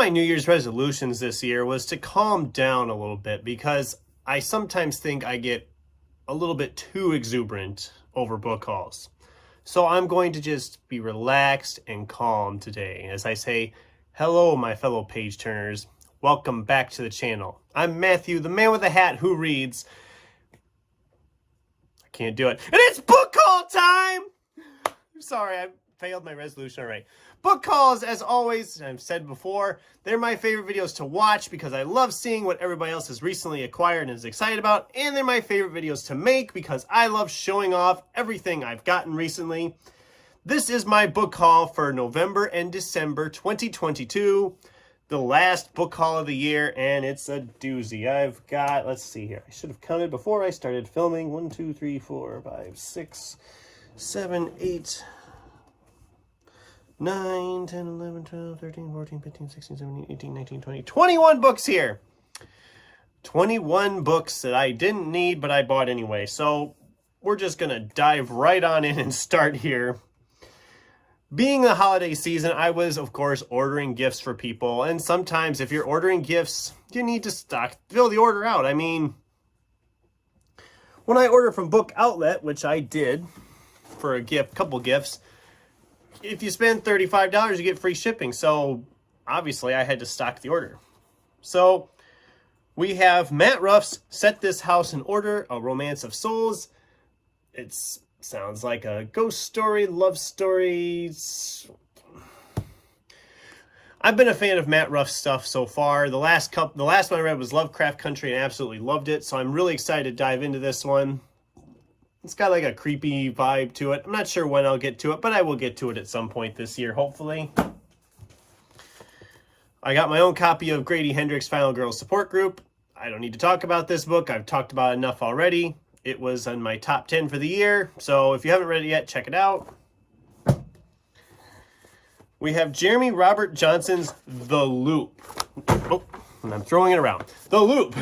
my New Year's resolutions this year was to calm down a little bit because I sometimes think I get a little bit too exuberant over book hauls. So I'm going to just be relaxed and calm today. As I say, hello, my fellow page turners. Welcome back to the channel. I'm Matthew, the man with the hat who reads. I can't do it. And it's book haul time! I'm sorry, I failed my resolution already. Book hauls, as always, I've said before, they're my favorite videos to watch because I love seeing what everybody else has recently acquired and is excited about. And they're my favorite videos to make because I love showing off everything I've gotten recently. This is my book haul for November and December 2022. The last book haul of the year, and it's a doozy. I've got, let's see here. I should have counted before I started filming. 1, 2, 3, 4, 5, 6, 7, 8, 9, 10, 11, 12, 13, 14, 15, 16, 17, 18, 19, 20, 21 books here. 21 books that I didn't need, but I bought anyway. So we're just going to dive right on in and start here. Being the holiday season, I was, of course, ordering gifts for people. And sometimes if you're ordering gifts, you need to fill the order out. I mean, when I order from Book Outlet, which I did for a gift, couple gifts, if you spend $35, you get free shipping. So obviously I had to stock the order. So we have Matt Ruffs' Set This House in Order, A Romance of Souls. It sounds like a ghost story, love story. I've been a fan of Matt Ruff's stuff so far. The last one I read was Lovecraft Country and I absolutely loved it. So I'm really excited to dive into this one. It's got like a creepy vibe to it. I'm not sure when I'll get to it, but I will get to it at some point this year, hopefully. I got my own copy of Grady Hendrix' Final Girls Support Group. I don't need to talk about this book. I've talked about it enough already. It was on my top 10 for the year. So if you haven't read it yet, check it out. We have Jeremy Robert Johnson's The Loop. Oh, and I'm throwing it around. The Loop.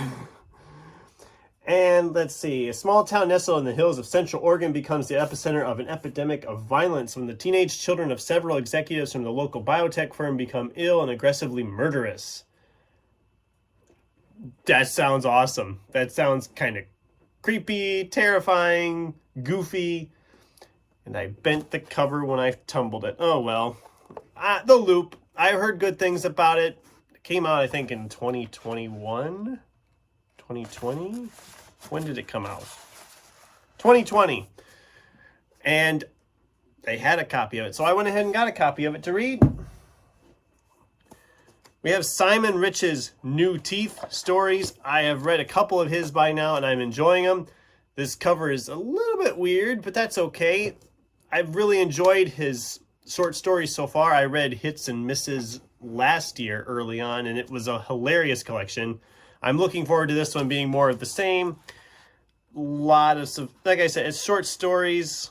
And let's see, a small town nestled in the hills of Central Oregon becomes the epicenter of an epidemic of violence when the teenage children of several executives from the local biotech firm become ill and aggressively murderous. That sounds awesome. That sounds kind of creepy, terrifying, goofy. And I bent the cover when I tumbled it. Oh well. The Loop. I heard good things about it. It came out, I think, in 2021? 2020? When did it come out? 2020. And they had a copy of it. So I went ahead and got a copy of it to read. We have Simon Rich's New Teeth stories. I have read a couple of his by now and I'm enjoying them. This cover is a little bit weird, but that's okay. I've really enjoyed his short stories so far. I read Hits and Misses last year early on and it was a hilarious collection. I'm looking forward to this one being more of the same. Lot of, like I said, it's short stories.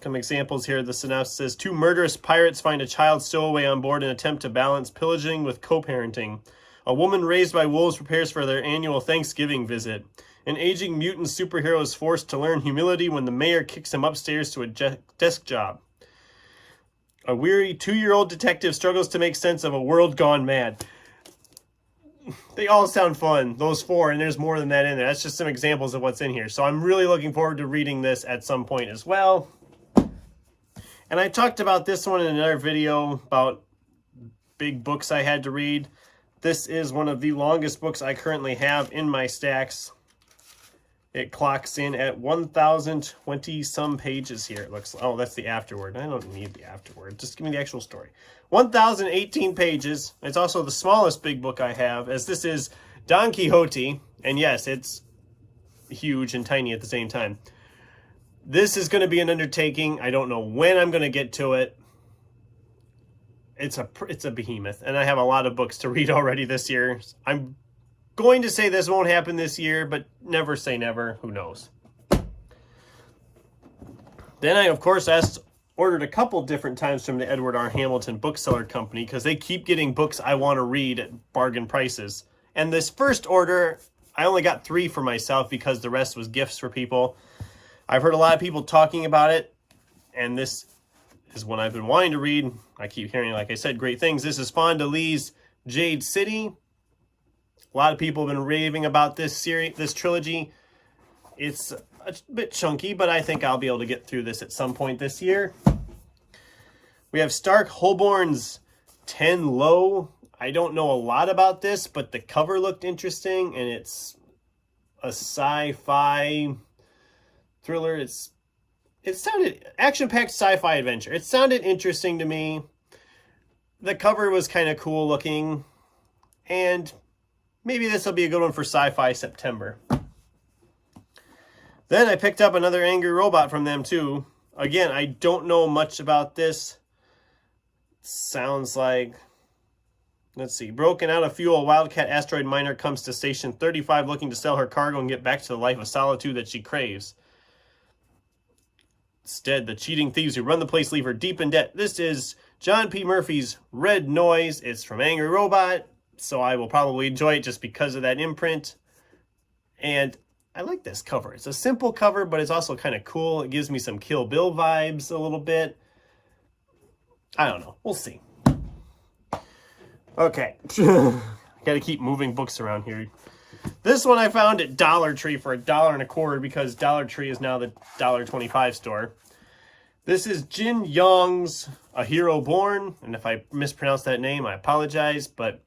Some examples here. The synopsis says, 2 murderous pirates find a child stowaway on board and attempt to balance pillaging with co-parenting. A woman raised by wolves prepares for their annual Thanksgiving visit. An aging mutant superhero is forced to learn humility when the mayor kicks him upstairs to a desk job. A weary 2-year-old detective struggles to make sense of a world gone mad. They all sound fun, those 4, and there's more than that in there. That's just some examples of what's in here. So I'm really looking forward to reading this at some point as well. And I talked about this one in another video about big books I had to read. This is one of the longest books I currently have in my stacks. It clocks in at 1,020 some pages here. It looks, oh, that's the afterword. I don't need the afterword. Just give me the actual story. 1,018 pages. It's also the smallest big book I have, as this is Don Quixote. And yes, it's huge and tiny at the same time. This is going to be an undertaking. I don't know when I'm going to get to it. It's a behemoth, and I have a lot of books to read already this year. I'm going to say this won't happen this year, but never say never. Who knows? Then I, of course, ordered a couple different times from the Edward R. Hamilton Bookseller Company because they keep getting books I want to read at bargain prices. And this first order, I only got 3 for myself because the rest was gifts for people. I've heard a lot of people talking about it, and this is one I've been wanting to read. I keep hearing, like I said, great things. This is Fonda Lee's Jade City. A lot of people have been raving about this series, this trilogy. It's a bit chunky, but I think I'll be able to get through this at some point this year. We have Starkholborn's 10 Low. I don't know a lot about this, but the cover looked interesting, and it's a sci-fi thriller. It sounded action-packed sci-fi adventure. It sounded interesting to me. The cover was kind of cool looking, and maybe this will be a good one for Sci-Fi September. Then I picked up another Angry Robot from them too. Again, I don't know much about this. Sounds like, let's see, broken out of fuel, a Wildcat asteroid miner comes to Station 35 looking to sell her cargo and get back to the life of solitude that she craves. Instead, the cheating thieves who run the place leave her deep in debt. This is John P. Murphy's Red Noise. It's from Angry Robot, so I will probably enjoy it just because of that imprint. And I like this cover. It's a simple cover, but it's also kind of cool. It gives me some Kill Bill vibes a little bit. I don't know. We'll see. Okay. I gotta keep moving books around here. This one I found at Dollar Tree for $1.25 because Dollar Tree is now the $1.25 store. This is Jin Yong's A Hero Born, and if I mispronounce that name, I apologize, but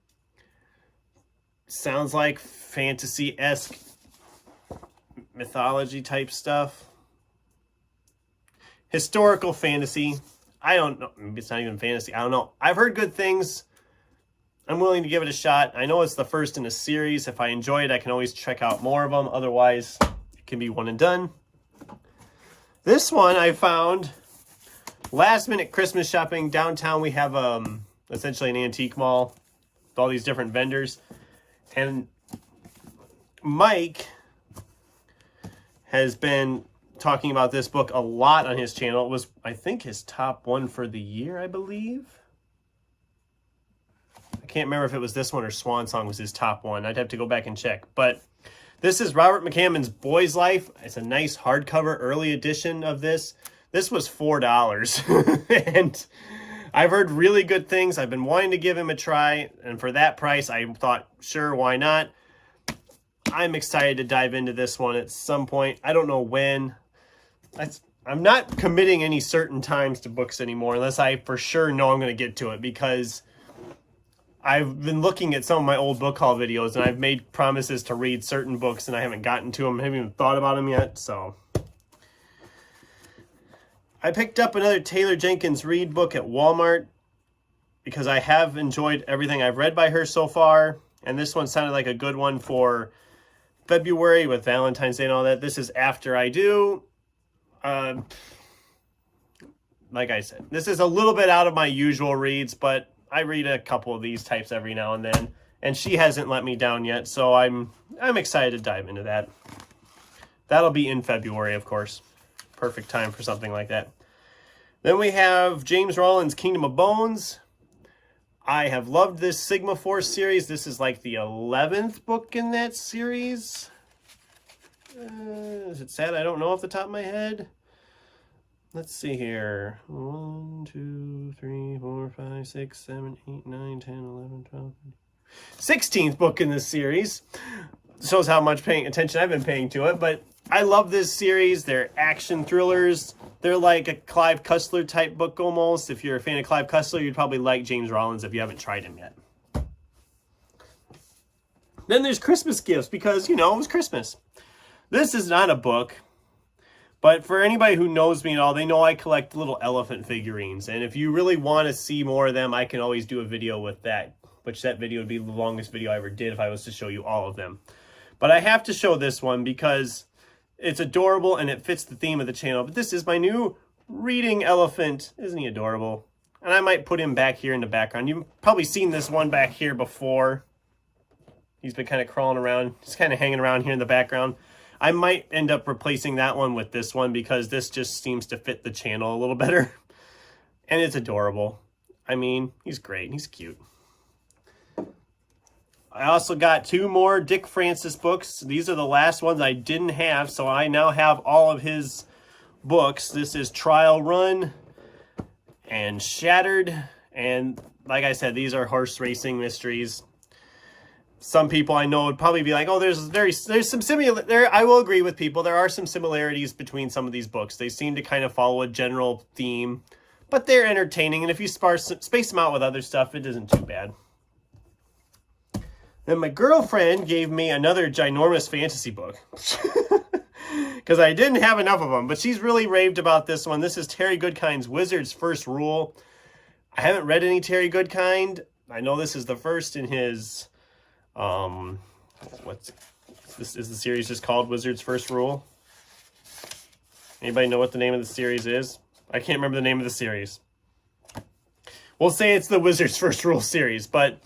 sounds like fantasy-esque mythology type stuff. Historical fantasy. I don't know. Maybe it's not even fantasy. I don't know. I've heard good things. I'm willing to give it a shot. I know it's the first in a series. If I enjoy it, I can always check out more of them. Otherwise, it can be one and done. This one I found last minute Christmas shopping. Downtown we have essentially an antique mall with all these different vendors. And Mike has been talking about this book a lot on his channel. It was, I think, his top one for the year, I believe. I can't remember if it was this one or Swan Song was his top one. I'd have to go back and check. But this is Robert McCammon's Boy's Life. It's a nice hardcover early edition of this. This was $4. And I've heard really good things. I've been wanting to give him a try. And for that price, I thought, sure, why not? I'm excited to dive into this one at some point. I don't know when. I'm not committing any certain times to books anymore unless I for sure know I'm going to get to it, because I've been looking at some of my old book haul videos and I've made promises to read certain books and I haven't gotten to them. I haven't even thought about them yet. So I picked up another Taylor Jenkins Reid book at Walmart because I have enjoyed everything I've read by her so far. And this one sounded like a good one for February with Valentine's Day and all that. This is After I Do. Like I said, this is a little bit out of my usual reads, but I read a couple of these types every now and then, and she hasn't let me down yet, so I'm excited to dive into that. That'll be in February, of course. Perfect time for something like that. Then we have James Rollins' Kingdom of Bones. I have loved this Sigma Force series. This is like the 11th book in that series. Is it sad? I don't know off the top of my head. Let's see here. 1, 2, 3, 4, 5, 6, 7, 8, 9, 10, 11, 12. 16th book in this series. Shows how much paying attention I've been paying to it. But I love this series. They're action thrillers. They're like a Clive Cussler type book almost. If you're a fan of Clive Cussler, you'd probably like James Rollins if you haven't tried him yet. Then there's Christmas gifts because, you know, it was Christmas. This is not a book, but for anybody who knows me at all, they know I collect little elephant figurines. And if you really want to see more of them, I can always do a video with that, which that video would be the longest video I ever did if I was to show you all of them. But I have to show this one because it's adorable and it fits the theme of the channel. But this is my new reading elephant. Isn't he adorable? And I might put him back here in the background. You've probably seen this one back here before. He's been kind of crawling around. He's kind of hanging around here in the background. I might end up replacing that one with this one because this just seems to fit the channel a little better. And it's adorable. I mean, he's great. He's cute. I also got 2 more Dick Francis books. These are the last ones I didn't have, so I now have all of his books. This is Trial Run and Shattered. And like I said, these are horse racing mysteries. Some people I know would probably be like, oh, there's some I will agree with people. There are some similarities between some of these books. They seem to kind of follow a general theme, but they're entertaining. And if you space them out with other stuff, it isn't too bad. Then my girlfriend gave me another ginormous fantasy book because I didn't have enough of them, but she's really raved about this one. This is Terry Goodkind's Wizard's First Rule. I haven't read any Terry Goodkind. I know this is the first in his, this is the series just called Wizard's First Rule. Anybody know what the name of the series is? I can't remember the name of the series. We'll say it's the Wizard's First Rule series, but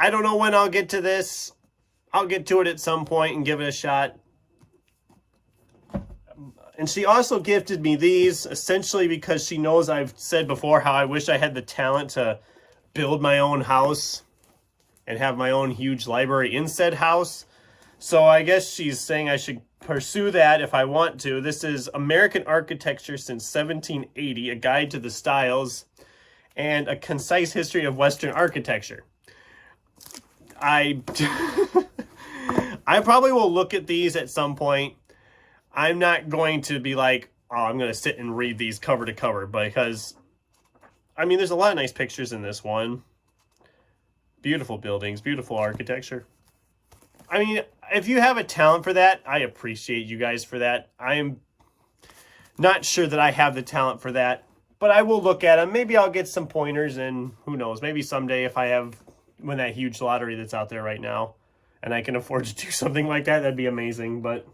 I don't know when I'll get to this. I'll get to it at some point and give it a shot. And she also gifted me these, essentially because she knows I've said before how I wish I had the talent to build my own house and have my own huge library in said house. So I guess she's saying I should pursue that if I want to. This is American Architecture Since 1780, A Guide to the Styles, and A Concise History of Western Architecture. I probably will look at these at some point. I'm not going to be like, oh, I'm going to sit and read these cover to cover, because, I mean, there's a lot of nice pictures in this one. Beautiful buildings, beautiful architecture. I mean, if you have a talent for that, I appreciate you guys for that. I'm not sure that I have the talent for that, but I will look at them. Maybe I'll get some pointers, and who knows, maybe someday if I win that huge lottery that's out there right now and I can afford to do something like that, that'd be amazing. But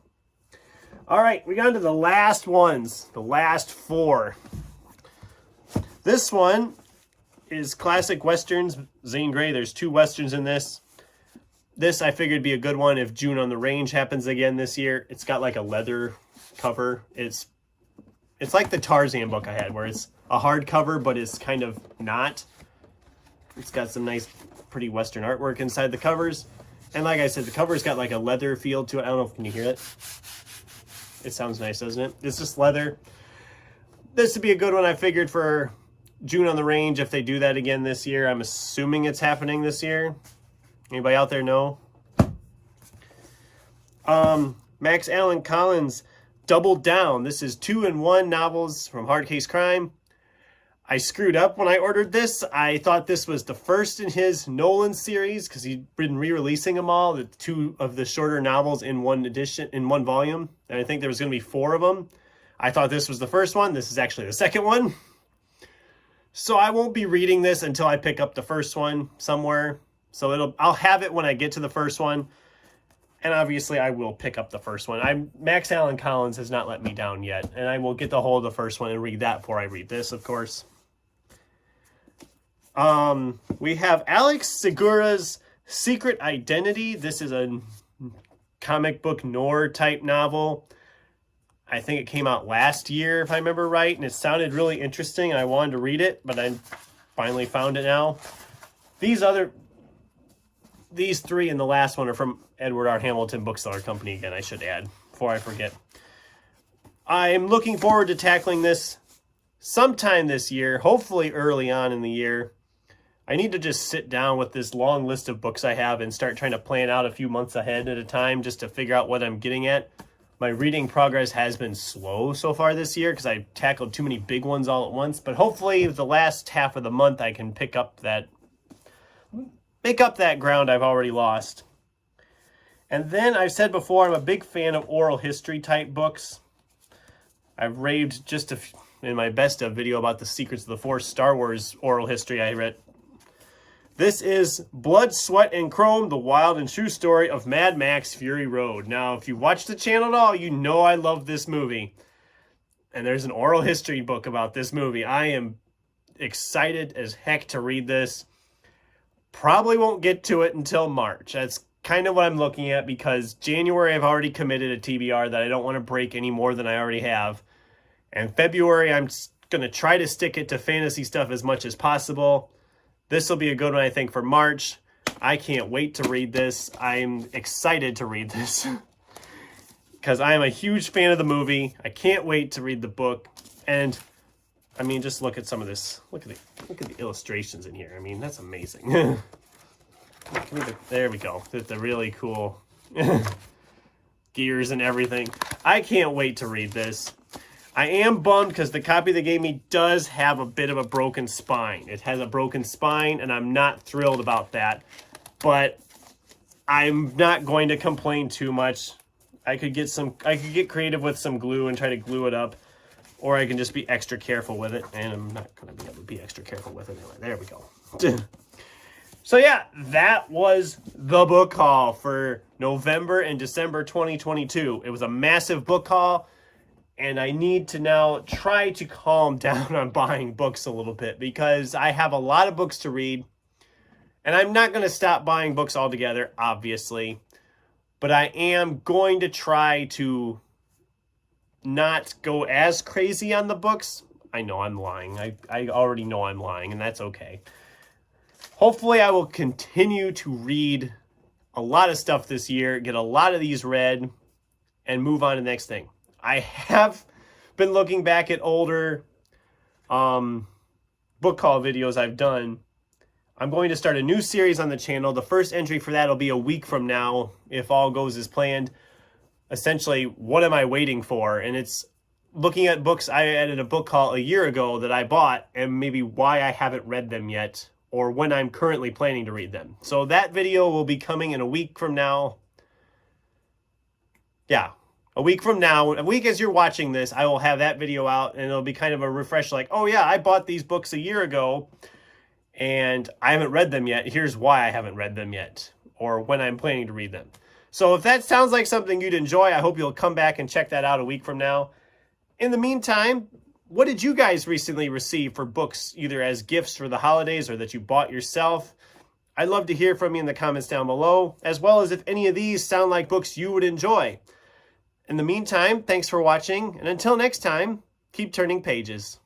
all right, we got into the last ones, the last four. This one is classic Westerns, Zane Grey. There's 2 Westerns in this. This I figured would be a good one if June on the Range happens again this year. It's got like a leather cover. It's like the Tarzan book I had, where it's a hardcover, but it's kind of not. It's got some nice, pretty Western artwork inside the covers. And like I said, the cover's got like a leather feel to it. I don't know if can you hear it. It sounds nice, doesn't it? It's just leather. This would be a good one, I figured, for June on the Range if they do that again this year. I'm assuming it's happening this year. Anybody out there know? Max Allan Collins, Double Down. This is 2-in-1 novels from Hard Case Crime. I screwed up when I ordered this. I thought this was the first in his Nolan series because he'd been re-releasing them all, the 2 of the shorter novels in one edition, in one volume. And I think there was going to be 4 of them. I thought this was the first one. This is actually the second one. So I won't be reading this until I pick up the first one somewhere. So I'll have it when I get to the first one. And obviously I will pick up the first one. Max Allan Collins has not let me down yet. And I will get the hold of the first one and read that before I read this, of course. We have Alex Segura's Secret Identity. This is a comic book noir type novel. I think it came out last year, if I remember right, and it sounded really interesting, and I wanted to read it, but I finally found it now. These 3 and the last one are from Edward R. Hamilton Bookseller Company again, I should add, before I forget. I'm looking forward to tackling this sometime this year, hopefully early on in the year. I need to just sit down with this long list of books I have and start trying to plan out a few months ahead at a time just to figure out what I'm getting at. My reading progress has been slow so far this year because I've tackled too many big ones all at once, but hopefully the last half of the month I can make up that ground I've already lost. And then I've said before, I'm a big fan of oral history type books. I've raved just in my best of video about the Secrets of the Force Star Wars oral history I read. This is Blood, Sweat, and Chrome, the wild and true story of Mad Max Fury Road. Now, if you watch the channel at all, you know I love this movie. And there's an oral history book about this movie. I am excited as heck to read this. Probably won't get to it until March. That's kind of what I'm looking at because January I've already committed a TBR that I don't want to break any more than I already have. And February I'm going to try to stick it to fantasy stuff as much as possible. This will be a good one, I think, for March. I can't wait to read this. I'm excited to read this because I am a huge fan of the movie. I can't wait to read the book. And I mean, just look at some of this. Look at the illustrations in here. I mean, that's amazing. There we go. The really cool gears and everything. I can't wait to read this. I am bummed because the copy they gave me does have a bit of a broken spine. It has a broken spine, and I'm not thrilled about that. But I'm not going to complain too much. I could get creative with some glue and try to glue it up, or I can just be extra careful with it. And I'm not going to be able to be extra careful with it anyway. There we go. So yeah, that was the book haul for November and December 2022. It was a massive book haul. And I need to now try to calm down on buying books a little bit because I have a lot of books to read. And I'm not going to stop buying books altogether, obviously. But I am going to try to not go as crazy on the books. I know I'm lying. I already know I'm lying, and that's okay. Hopefully I will continue to read a lot of stuff this year, get a lot of these read, and move on to the next thing. I have been looking back at older book haul videos I've done. I'm going to start a new series on the channel. The first entry for that will be a week from now, if all goes as planned. Essentially, what am I waiting for? And it's looking at books I added a book haul a year ago that I bought and maybe why I haven't read them yet or when I'm currently planning to read them. So that video will be coming in a week from now. Yeah. A week from now, a week as you're watching this, I will have that video out, and it'll be kind of a refresh like, oh yeah, I bought these books a year ago, and I haven't read them yet. Here's why I haven't read them yet, or when I'm planning to read them. So if that sounds like something you'd enjoy, I hope you'll come back and check that out a week from now. In the meantime, what did you guys recently receive for books, either as gifts for the holidays or that you bought yourself? I'd love to hear from you in the comments down below, as well as if any of these sound like books you would enjoy. In the meantime, thanks for watching, and until next time, keep turning pages.